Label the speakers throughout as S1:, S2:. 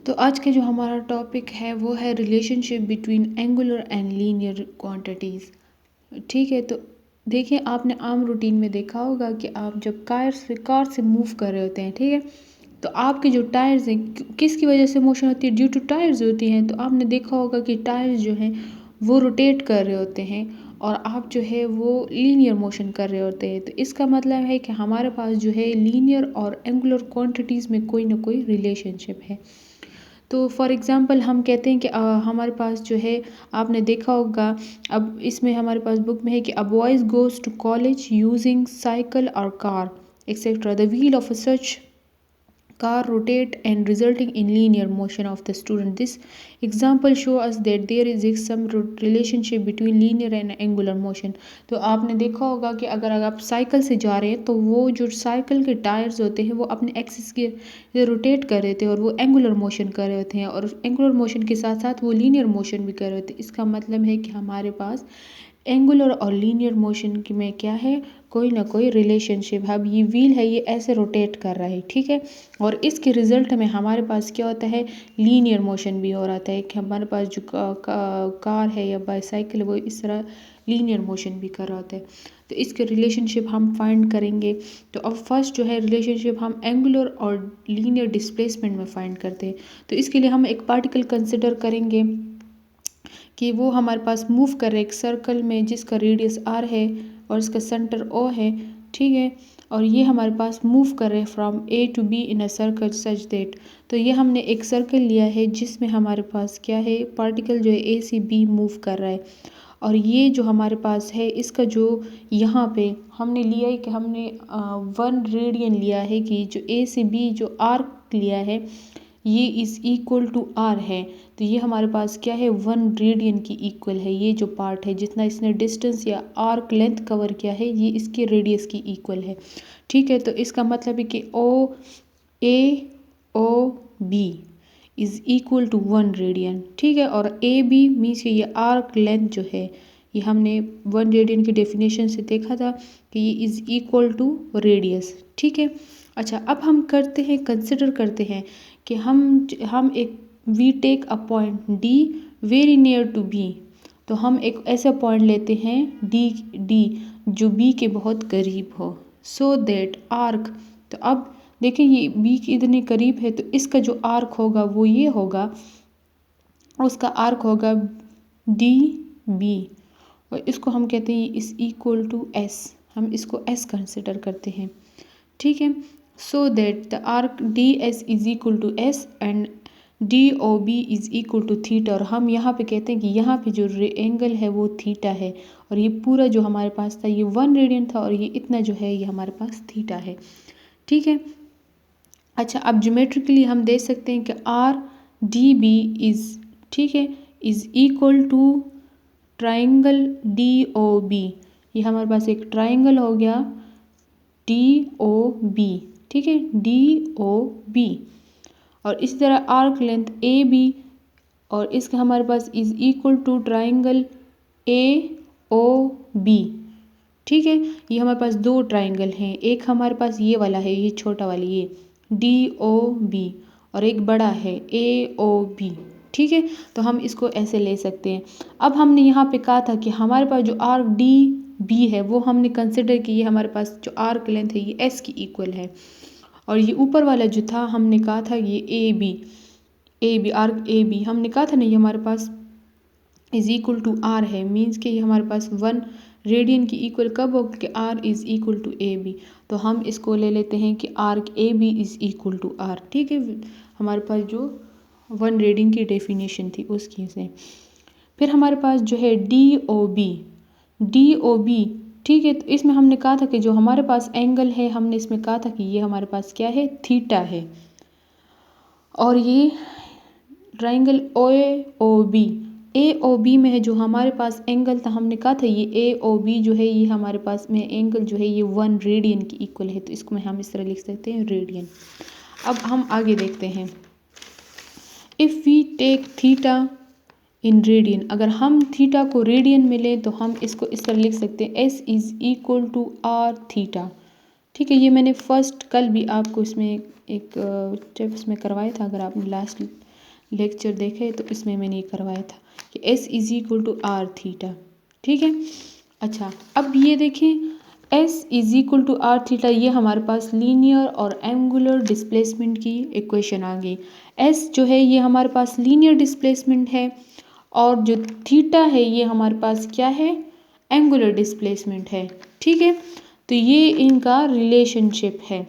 S1: तो आज के जो हमारा टॉपिक है वो है relationship between angular and linear quantities. ठीक है, तो देखिए आपने आम रूटीन में देखा होगा कि आप जब कार से मूव कर रहे होते हैं, ठीक है, तो आपके जो टायर्स हैं किसकी वजह से मोशन होती है, ड्यू टू टायर्स होती हैं। तो आपने देखा होगा कि टायर्स जो हैं वो रोटेट कर रहे होते हैं और आप जो है वो लीनियर मोशन कर रहे होते हैं। तो इसका मतलब है कि हमारे पास जो है लीनियर और एंगुलर क्वांटिटीज़ में कोई ना कोई रिलेशनशिप है। तो फॉर एग्ज़ाम्पल हम कहते हैं कि हमारे पास जो है आपने देखा होगा, अब इसमें हमारे पास बुक में है कि a boys goes to college using cycle और car etcetera the wheel of such car rotate and resulting in linear motion of the student. This example show us that there is some relationship between linear and angular motion. तो आपने देखा होगा कि अगर आप cycle से जा रहे हैं तो वो जो साइकिल के टायर्स होते हैं वो अपने एक्सिस के रोटेट कर रहे थे और वो एंगुलर मोशन कर रहे होते हैं और एंगुलर मोशन के साथ साथ वो लीनियर मोशन भी कर रहे होते हैं। इसका मतलब है कि हमारे पास एंगुलर और लीनियर मोशन की में क्या है, कोई ना कोई रिलेशनशिप है। अब ये व्हील है, ये ऐसे रोटेट कर रहा है, ठीक है, और इसके रिजल्ट में हमारे पास क्या होता है, लीनियर मोशन भी हो रहा है कि हमारे पास जो कार है या बाईसाइकिल है वो इस तरह लीनियर मोशन भी कर रहा होता है। तो इसके रिलेशनशिप हम फाइंड करेंगे। तो अब फर्स्ट जो है रिलेशनशिप हम एंगुलर और लीनियर डिस्प्लेसमेंट में फाइंड करते हैं। तो इसके लिए हम एक पार्टिकल कंसिडर करेंगे कि वो हमारे पास मूव कर रहे एक सर्कल में जिसका रेडियस r है और इसका सेंटर o है, ठीक है, और ये हमारे पास मूव कर रहे हैं from a to b in a circle such that. तो ये हमने एक सर्कल लिया है जिसमें हमारे पास क्या है, पार्टिकल जो है a से b मूव कर रहा है और ये जो हमारे पास है इसका जो यहाँ पे हमने लिया है कि हमने 1 रेडियन लिया है कि जो a से b जो आर्क लिया है ये इज़ इक्वल टू आर है। तो ये हमारे पास क्या है, 1 रेडियन की इक्वल है। ये जो पार्ट है जितना इसने डिस्टेंस या आर्क लेंथ कवर किया है ये इसके रेडियस की इक्वल है, ठीक है। तो इसका मतलब है कि O B is equal to 1 radian, ठीक है, और ए बी मीन्स ये आर्क लेंथ जो है ये हमने 1 रेडियन की डेफिनेशन से देखा था कि ये इज़ इक्वल टू रेडियस, ठीक है। अच्छा, अब हम करते हैं, कंसिडर करते हैं कि हम एक we take a point D very near to B. तो हम एक ऐसा पॉइंट लेते हैं डी जो बी के बहुत करीब हो, सो दैट आर्क। तो अब देखिए ये बी के इतने करीब है तो इसका जो आर्क होगा वो ये होगा, उसका आर्क होगा डी बी और इसको हम कहते हैं इस इक्वल टू एस। हम इसको एस कंसिडर करते हैं, ठीक है। So that the arc D S is equal to S and D O B is equal to theta. और हम यहाँ पे कहते हैं कि यहाँ पे जो एंगल है वो थीटा है और ये पूरा जो हमारे पास था ये 1 रेडियन था और ये इतना जो है ये हमारे पास थीटा है, ठीक है। अच्छा, अब ज्योमेट्रिकली हम देख सकते हैं कि आर डी बी इज़, ठीक है, is equal to triangle D O B. ये हमारे पास एक ट्राइंगल हो गया डी ओ बी, ठीक है, डी ओ बी। और इसी तरह आर्क लेंथ ए बी और इसका हमारे पास is equal to triangle A O B, ठीक है। ये हमारे पास 2 ट्राइंगल हैं, एक हमारे पास ये वाला है, ये छोटा वाला ये डी ओ बी और एक बड़ा है ए ओ बी, ठीक है। तो हम इसको ऐसे ले सकते हैं। अब हमने यहाँ पे कहा था कि हमारे पास जो आर्क डी बी है वो हमने कंसिडर की, ये हमारे पास जो आर्क लेंथ है ये एस की इक्वल है और ये ऊपर वाला जो था हमने कहा था ये A B arc A B हमने कहा था ना ये हमारे पास इज इक्वल टू आर है, मीन्स कि ये हमारे पास 1 रेडियन की इक्वल कब होगा कि R is equal to A B. तो हम इसको ले लेते हैं कि arc A B is equal to R, ठीक है, हमारे पास जो 1 रेडियन की डेफिनेशन थी उसकी से। फिर हमारे पास जो है डी ओ बी, ठीक है। तो इसमें हमने कहा था कि जो हमारे पास एंगल है हमने इसमें कहा था कि ये हमारे पास क्या है, थीटा है और ये ट्राइंगल ए ओ बी में है जो हमारे पास एंगल था हमने कहा था ये ए ओ बी जो है ये हमारे पास में एंगल जो है ये 1 रेडियन की इक्वल है। तो इसको में हम इस तरह लिख सकते हैं रेडियन। अब हम आगे देखते हैं, if we take theta in radian, अगर हम थीटा को रेडियन में लें तो हम इसको इस तरह लिख सकते हैं S is equal to R theta, ठीक है। ये मैंने कल भी आपको इसमें एक टिप्स में करवाया था, अगर आपने लास्ट लेक्चर देखा है तो इसमें मैंने ये करवाया था कि S is equal to R theta. ठीक है। अच्छा, अब ये देखें S is equal to R theta, ये हमारे पास लीनियर और एंगुलर डिस्प्लेसमेंट की इक्वेशन आ गई। S जो है ये हमारे पास लीनियर डिस्प्लेसमेंट है और जो थीटा है ये हमारे पास क्या है, एंगुलर डिस्प्लेसमेंट है। ठीक है, तो ये इनका रिलेशनशिप है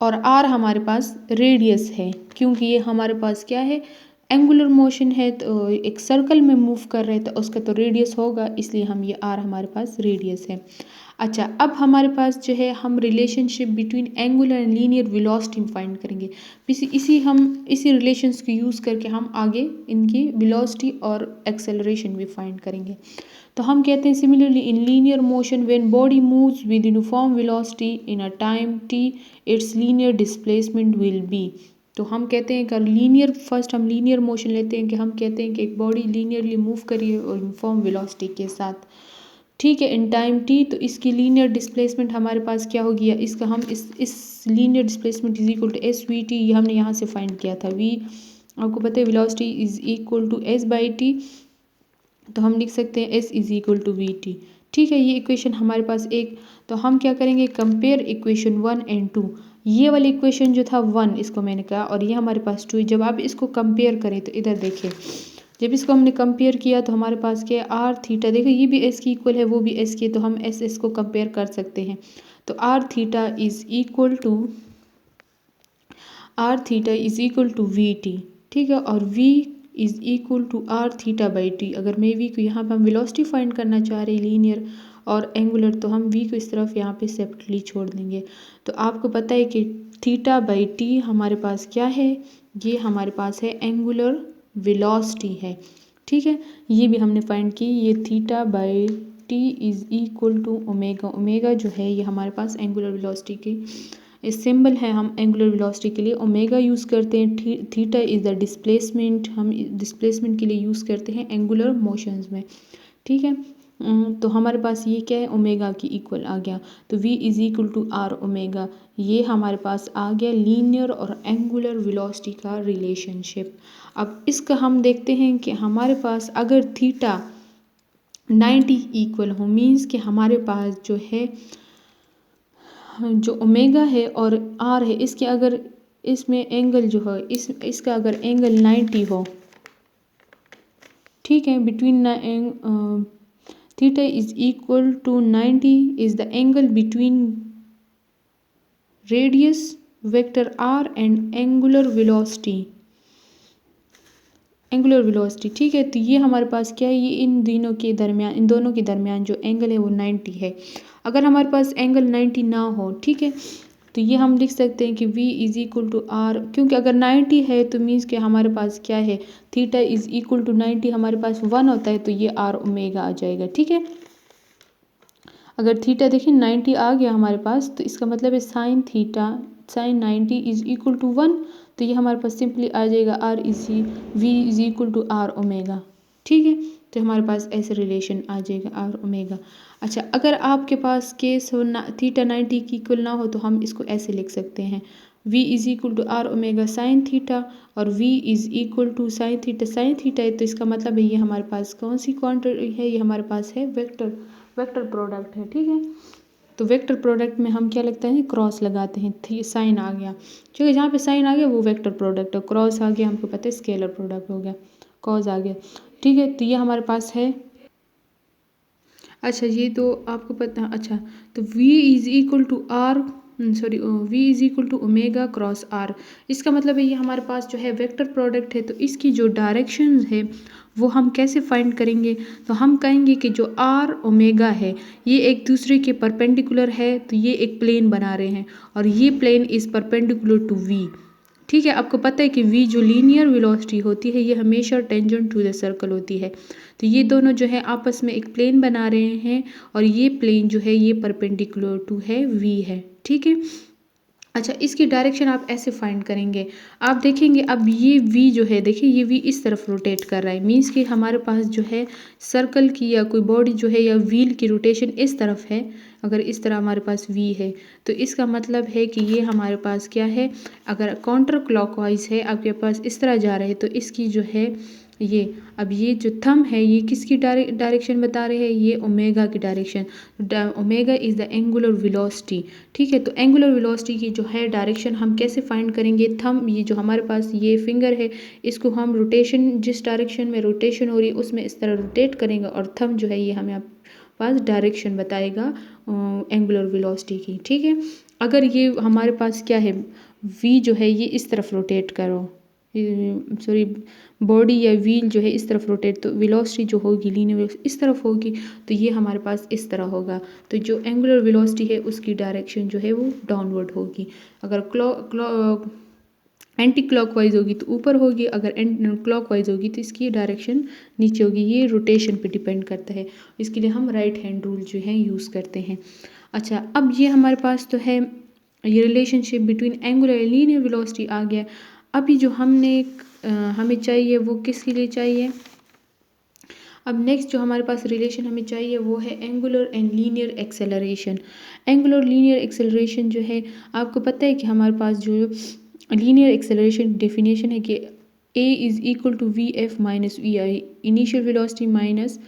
S1: और आर हमारे पास रेडियस है, क्योंकि ये हमारे पास क्या है, एंगुलर मोशन है, तो एक सर्कल में मूव कर रहे हैं तो उसका तो रेडियस होगा, इसलिए हम ये आर हमारे पास रेडियस है। अच्छा, अब हमारे पास जो है हम relationship between angular and linear velocity find करेंगे। इसी रिलेशंस को यूज़ करके हम आगे इनकी वेलोसिटी और एक्सेलरेशन भी फाइंड करेंगे। तो हम कहते हैं similarly in linear motion when body moves with uniform velocity in a time t it's linear displacement will be. तो हम कहते हैं कि लीनियर, फर्स्ट हम लीनियर मोशन लेते हैं कि हम कहते हैं कि एक बॉडी लीनियरली मूव करिए यूनिफॉर्म वेलोसिटी के साथ। ठीक है, इन टाइम t, तो इसकी लीनियर डिस्प्लेसमेंट हमारे पास क्या हो गया, इसका हम इस linear displacement is equal to S V T, ये हमने यहाँ से फाइंड किया था। v आपको पता है velocity is equal to S by T, तो हम लिख सकते हैं s is equal to V T. ठीक है, ये इक्वेशन हमारे पास एक, तो हम क्या करेंगे, कंपेयर इक्वेशन 1 एंड 2। ये वाली इक्वेशन जो था 1, इसको मैंने कहा, और ये हमारे पास 2। जब आप इसको कंपेयर करें तो इधर देखिए, जब इसको हमने कंपेयर किया तो हमारे पास क्या है, आर थीटा, देखो ये भी एस की इक्वल है, वो भी एस की है, तो हम एस को कंपेयर कर सकते हैं। तो R theta is equal to V T. ठीक है, और v is equal to R theta by T. अगर मैं v को यहाँ पर हम वेलोसिटी फाइंड करना चाह रहे हैं लीनियर और एंगुलर, तो हम v को इस तरफ यहाँ पे सेपरेटली छोड़ देंगे। तो आपको पता है कि थीटा बाई टी हमारे पास क्या है, ये हमारे पास है एंगुलर वेलोसिटी है। ठीक है, ये भी हमने फाइंड की, ये theta by T is equal to omega. Omega जो है ये हमारे पास एंगुलर वेलोसिटी की सिंबल है, हम एंगुलर वेलोसिटी के लिए ओमेगा यूज़ करते हैं। थीटा इज़ द डिस्प्लेसमेंट, हम डिस्प्लेसमेंट के लिए यूज़ करते हैं एंगुलर मोशंस में। ठीक है, तो हमारे पास ये क्या है, ओमेगा की इक्वल आ गया। तो v is equal to r omega, ये हमारे पास आ गया लीनियर और एंगुलर वेलोसिटी का रिलेशनशिप। अब इसका हम देखते हैं कि हमारे पास अगर थीटा 90 इक्वल हो, मीन्स कि हमारे पास जो है जो ओमेगा है और आर है, इसके अगर इसमें एंगल जो है इसका अगर एंगल 90 हो, ठीक है, between theta is equal to 90 is the angle between radius vector r and angular velocity. ठीक है, तो ये हमारे पास क्या है, ये इन दोनों के दरमियान जो एंगल है वो 90 है। अगर हमारे पास एंगल 90 ना हो, ठीक है, तो ये हम लिख सकते हैं कि v is equal to r, क्योंकि अगर 90 है तो मीन्स कि हमारे पास क्या है, थीटा इज इक्वल टू 90 हमारे पास 1 होता है, तो ये आर ओमेगा आ जाएगा। ठीक है, अगर थीटा देखिए 90 आ गया हमारे पास, तो इसका मतलब है साइन 90 इज इक्वल टू 1, तो ये हमारे पास सिंपली आ जाएगा v is equal to r omega. ठीक है, तो हमारे पास ऐसे रिलेशन आ जाएगा आर ओमेगा। अच्छा, अगर आपके पास केस हो थीटा 90 की इक्वल ना हो, तो हम इसको ऐसे लिख सकते हैं, v is equal to r omega sine theta, और v is equal to sine theta है, तो इसका मतलब है ये हमारे पास कौन सी क्वांटिटी है, ये हमारे पास है वेक्टर प्रोडक्ट है। ठीक है, तो वेक्टर प्रोडक्ट में हम क्या लगता है, क्रॉस लगाते हैं, साइन आ गया, ठीक है, जहाँ पे साइन आ गया वो वेक्टर प्रोडक्ट है, क्रॉस आ गया हमको पता है स्केलर प्रोडक्ट हो गया, कॉज आ गया। ठीक है, तो ये हमारे पास है। अच्छा, ये तो आपको पता, अच्छा, तो v is equal to omega cross r, इसका मतलब है ये हमारे पास जो है वेक्टर प्रोडक्ट है, तो इसकी जो डायरेक्शन है वो हम कैसे फाइंड करेंगे, तो हम कहेंगे कि जो आर ओमेगा है ये एक दूसरे के परपेंडिकुलर है, तो ये एक प्लेन बना रहे हैं और ये plane is perpendicular to v। ठीक है, आपको पता है कि v जो लीनियर वेलोसिटी होती है ये हमेशा टेंजेंट टू द सर्कल होती है, तो ये दोनों जो है आपस में एक प्लेन बना रहे हैं और ये प्लेन जो है ये परपेंडिकुलर टू है v है। ठीक है, अच्छा, इसकी डायरेक्शन आप ऐसे फाइंड करेंगे। आप देखेंगे अब ये वी जो है, देखिए ये वी इस तरफ रोटेट कर रहा है, मीन्स कि हमारे पास जो है सर्कल की या कोई बॉडी जो है या व्हील की रोटेशन इस तरफ है। अगर इस तरह हमारे पास वी है तो इसका मतलब है कि ये हमारे पास क्या है, अगर काउंटर क्लॉकवाइज है आपके पास इस तरह जा रहे हैं तो इसकी जो है ये, अब ये जो थंब है ये किसकी डायरेक्शन बता रहे हैं, ये ओमेगा की direction. Omega is the angular velocity. ठीक है, तो एंगुलर वेलोसिटी की जो है डायरेक्शन हम कैसे फाइंड करेंगे, थंब ये जो हमारे पास ये फिंगर है इसको हम रोटेशन, जिस डायरेक्शन में रोटेशन हो रही है उसमें इस तरह रोटेट करेंगे और थंब जो है ये हमें पास डायरेक्शन बताएगा एंगुलर वेलोसिटी की। ठीक है, अगर ये हमारे पास क्या है, वी जो है ये इस तरफ रोटेट करो, सॉरी बॉडी या व्हील जो है इस तरफ रोटेट, तो वेलोसिटी जो होगी लीनियर वेलोसिटी इस तरफ होगी, तो ये हमारे पास इस तरह होगा। तो जो एंगुलर वेलोसिटी है उसकी डायरेक्शन जो है वो डाउनवर्ड होगी। अगर एंटी क्लॉकवाइज होगी तो ऊपर होगी, अगर क्लॉकवाइज होगी तो इसकी डायरेक्शन नीचे होगी। ये रोटेशन पे डिपेंड करता है, इसके लिए हम राइट हैंड रूल जो है यूज़ करते हैं। अच्छा, अब ये हमारे पास तो है ये relationship between angular linear velocity आ गया। अभी जो हमें चाहिए वो किसके लिए चाहिए, अब नेक्स्ट जो हमारे पास रिलेशन हमें चाहिए वो है angular and linear acceleration. Angular linear acceleration जो है, आपको पता है कि हमारे पास जो लीनियर एक्सेलरेशन डेफिनेशन है कि a is equal to v f minus v i, initial velocity minus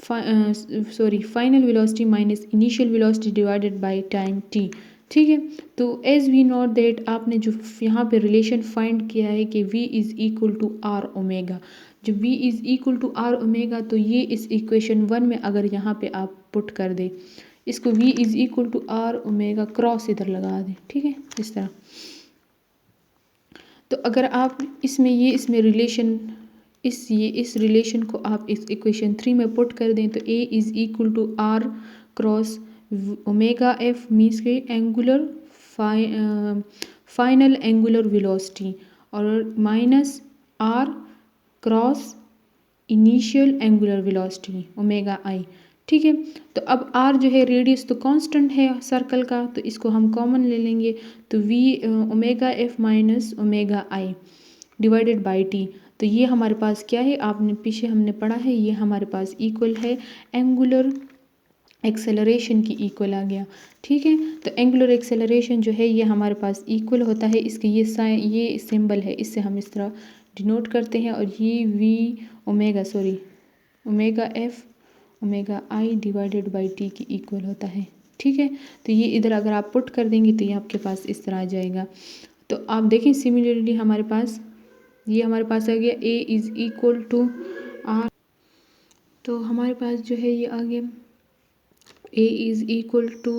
S1: final velocity minus initial velocity divided by time t। ठीक है, तो एज वी नोट दैट आपने जो यहाँ पे रिलेशन फाइंड किया है कि v is equal to r omega, जो v is equal to r omega, तो ये इस इक्वेशन 1 में अगर यहाँ पे आप पुट कर दें इसको, v is equal to r omega cross इधर लगा दें। ठीक है, इस तरह, तो अगर आप इसमें रिलेशन इस रिलेशन को आप इस इक्वेशन 3 में पुट कर दें तो a is equal to r cross omega f means के एंगुलर फाइनल एंगुलर वेलोसिटी और minus r cross initial angular velocity omega i. ठीक है, तो अब आर जो है रेडियस तो कांस्टेंट है सर्कल का, तो इसको हम कॉमन ले लेंगे, तो v omega f minus omega i divided by T. तो ये हमारे पास क्या है, आपने पीछे हमने पढ़ा है, ये हमारे पास इक्वल है एंगुलर एक्सेलरेशन की इक्वल आ गया। ठीक है, तो एंगुलर एक्सेलरेशन जो है ये हमारे पास इक्वल होता है, इसके ये सिंबल है, इससे हम इस तरह डिनोट करते हैं, और ये v omega f omega i divided by t की इक्वल होता है। ठीक है, तो ये इधर अगर आप पुट कर देंगे तो ये आपके पास इस तरह आ जाएगा। तो आप देखें सिमिलरली हमारे पास आ गया a is equal to r, तो हमारे पास जो है ये आ गया a is equal to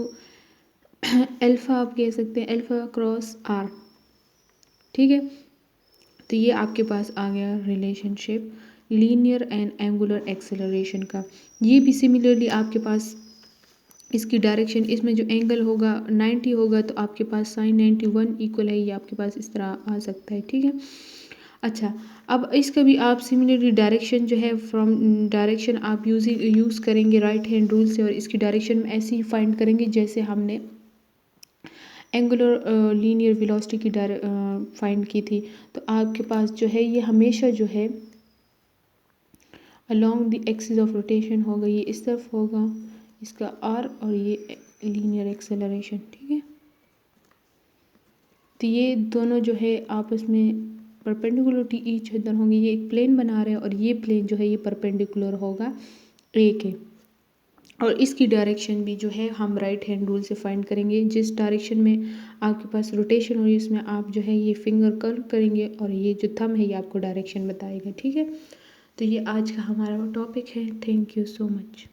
S1: alpha, आप कह सकते हैं अल्फ़ा क्रॉस आर। ठीक है, तो ये आपके पास आ गया relationship linear and angular acceleration का। ये भी सिमिलरली आपके पास इसकी डायरेक्शन, इसमें जो एंगल होगा 90 होगा तो आपके पास sin 91 इक्वल है, ये आपके पास इस तरह आ सकता है। ठीक है, अच्छा, अब इसका भी आप सिमिलरली डायरेक्शन जो है फ्रॉम डायरेक्शन आप यूज़ करेंगे राइट हैंड रूल से, और इसकी डायरेक्शन में ऐसे ही फाइंड करेंगे जैसे हमने एंगुलर लीनियर वेलोसिटी की फाइंड की थी। तो आपके पास जो है ये हमेशा जो है along the axis of rotation होगा, ये इस तरफ होगा इसका आर, और ये लीनियर एक्सेलरेशन। ठीक है, तो ये दोनों जो है आपस में परपेंडिकुलर टू ईच अदर होंगे, ये एक प्लेन बना रहे हैं और ये प्लेन जो है ये परपेंडिकुलर होगा ए के, और इसकी डायरेक्शन भी जो है हम राइट हैंड रूल से फाइंड करेंगे। जिस डायरेक्शन में आपके पास रोटेशन हो रही है उसमें आप जो है ये फिंगर कर्व करेंगे और ये जो थंब है ये आपको डायरेक्शन बताएगा। ठीक है, तो ये आज का हमारा टॉपिक है। Thank you so much.